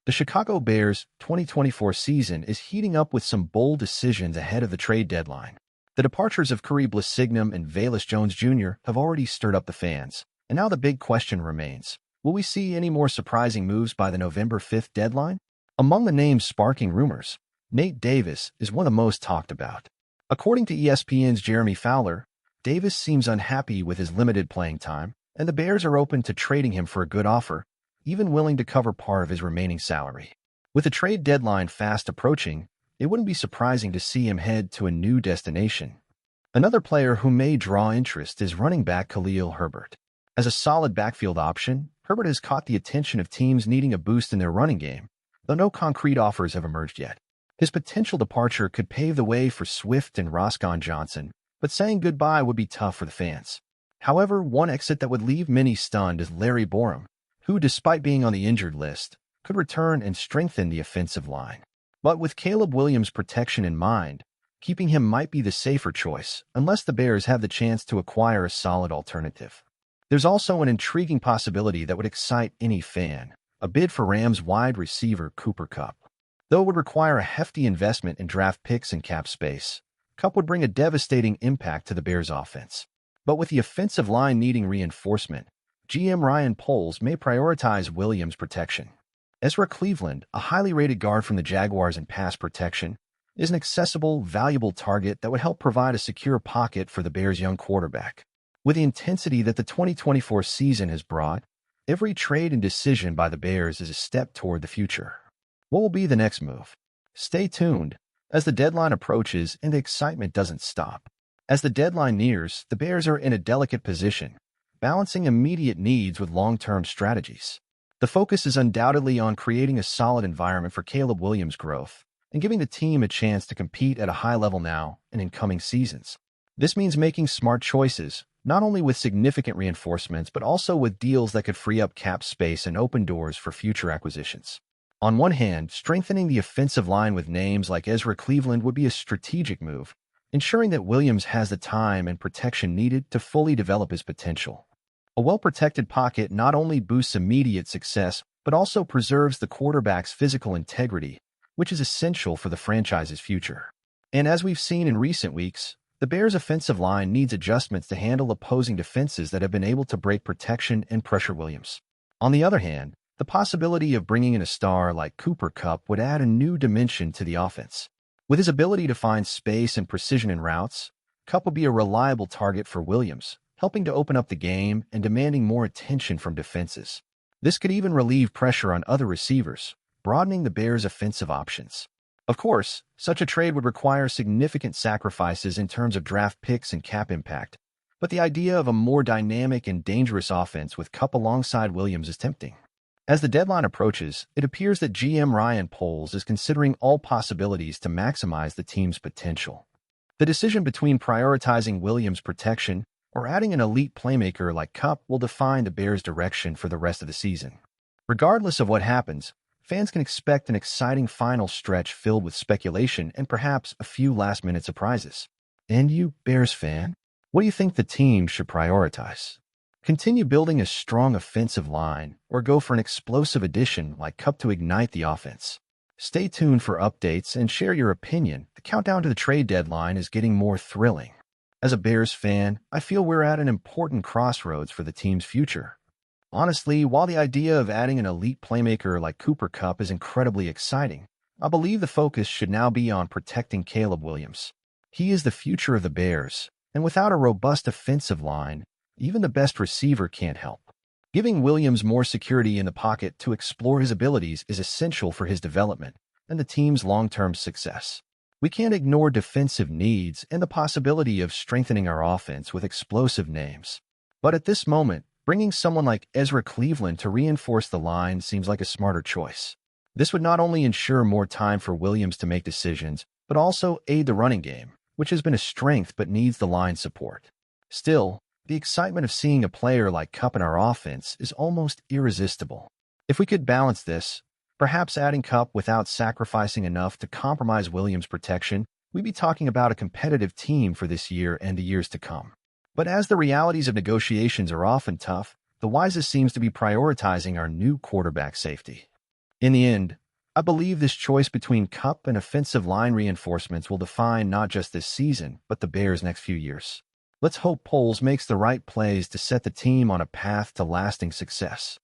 The Chicago Bears' 2024 season is heating up with some bold decisions ahead of the trade deadline. The departures of Curry Blissignum and Velus Jones Jr. have already stirred up the fans, and now the big question remains. Will we see any more surprising moves by the November 5th deadline? Among the names sparking rumors, Nate Davis is one of the most talked about. According to ESPN's Jeremy Fowler, Davis seems unhappy with his limited playing time, and the Bears are open to trading him for a good offer, even willing to cover part of his remaining salary. With the trade deadline fast approaching, it wouldn't be surprising to see him head to a new destination. Another player who may draw interest is running back Khalil Herbert. As a solid backfield option, Herbert has caught the attention of teams needing a boost in their running game, though no concrete offers have emerged yet. His potential departure could pave the way for Swift and Roscoe Johnson, but saying goodbye would be tough for the fans. However, one exit that would leave many stunned is Larry Borom, who, despite being on the injured list, could return and strengthen the offensive line. But with Caleb Williams' protection in mind, keeping him might be the safer choice, unless the Bears have the chance to acquire a solid alternative. There's also an intriguing possibility that would excite any fan, a bid for Rams wide receiver Cooper Kupp. Though it would require a hefty investment in draft picks and cap space, Kupp would bring a devastating impact to the Bears' offense. But with the offensive line needing reinforcement, GM Ryan Poles may prioritize Williams' protection. Ezra Cleveland, a highly rated guard from the Jaguars in pass protection, is an accessible, valuable target that would help provide a secure pocket for the Bears' young quarterback. With the intensity that the 2024 season has brought, every trade and decision by the Bears is a step toward the future. What will be the next move? Stay tuned, as the deadline approaches and the excitement doesn't stop. As the deadline nears, the Bears are in a delicate position, balancing immediate needs with long-term strategies. The focus is undoubtedly on creating a solid environment for Caleb Williams' growth and giving the team a chance to compete at a high level now and in coming seasons. This means making smart choices, not only with significant reinforcements, but also with deals that could free up cap space and open doors for future acquisitions. On one hand, strengthening the offensive line with names like Ezra Cleveland would be a strategic move, ensuring that Williams has the time and protection needed to fully develop his potential. A well-protected pocket not only boosts immediate success, but also preserves the quarterback's physical integrity, which is essential for the franchise's future. And as we've seen in recent weeks, the Bears' offensive line needs adjustments to handle opposing defenses that have been able to break protection and pressure Williams. On the other hand, the possibility of bringing in a star like Cooper Kupp would add a new dimension to the offense. With his ability to find space and precision in routes, Kupp would be a reliable target for Williams, helping to open up the game and demanding more attention from defenses. This could even relieve pressure on other receivers, broadening the Bears' offensive options. Of course, such a trade would require significant sacrifices in terms of draft picks and cap impact, but the idea of a more dynamic and dangerous offense with Kupp alongside Williams is tempting. As the deadline approaches, it appears that GM Ryan Poles is considering all possibilities to maximize the team's potential. The decision between prioritizing Williams' protection or adding an elite playmaker like Kupp will define the Bears' direction for the rest of the season. Regardless of what happens, fans can expect an exciting final stretch filled with speculation and perhaps a few last-minute surprises. And you, Bears fan, what do you think the team should prioritize? Continue building a strong offensive line or go for an explosive addition like Kupp to ignite the offense? Stay tuned for updates and share your opinion. The countdown to the trade deadline is getting more thrilling. As a Bears fan, I feel we're at an important crossroads for the team's future. Honestly, while the idea of adding an elite playmaker like Cooper Kupp is incredibly exciting, I believe the focus should now be on protecting Caleb Williams. He is the future of the Bears, and without a robust offensive line, even the best receiver can't help. Giving Williams more security in the pocket to explore his abilities is essential for his development and the team's long-term success. We can't ignore defensive needs and the possibility of strengthening our offense with explosive names. But at this moment, bringing someone like Ezra Cleveland to reinforce the line seems like a smarter choice. This would not only ensure more time for Williams to make decisions, but also aid the running game, which has been a strength but needs the line support. Still, the excitement of seeing a player like Kupp in our offense is almost irresistible. If we could balance this, perhaps adding Kupp without sacrificing enough to compromise Williams' protection we'd be talking about a competitive team for this year and the years to come. But as the realities of negotiations are often tough, the wisest seems to be prioritizing our new quarterback safety. In the end, I believe this choice between Kupp and offensive line reinforcements will define not just this season, but the Bears' next few years. Let's hope Poles makes the right plays to set the team on a path to lasting success.